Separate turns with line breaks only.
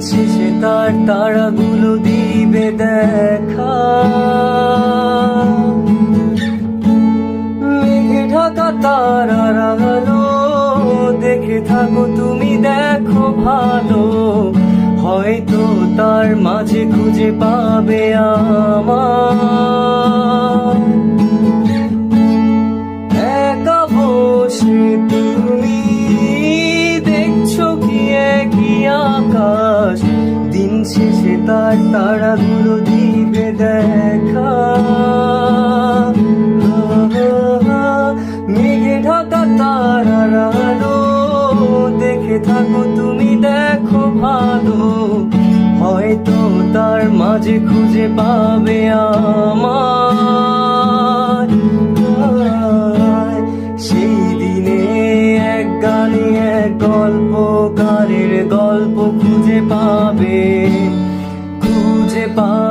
শেষে তার তারাগুলো দিবে দেখা। মেঘে ঢাকা তারার আলো দেখে থাকো তুমি, দেখো ভালো, হয়তো তার মাঝে খুঁজে পাবে আমার। একা বসে তুমি দেখছো কি একই আকাশ, দিন শেষে তার তারাগুলো দিবে দেখা। মেঘে ঢাকা তারার আলো দেখে থাকো তুমি, দেখো ভালো, হয়তো তার মাঝে খুঁজে পাবে আমার। সেই দিনে এক গানে এক গল্পকারের গল্প খুঁজে পাবে, খুঁজে পাবে।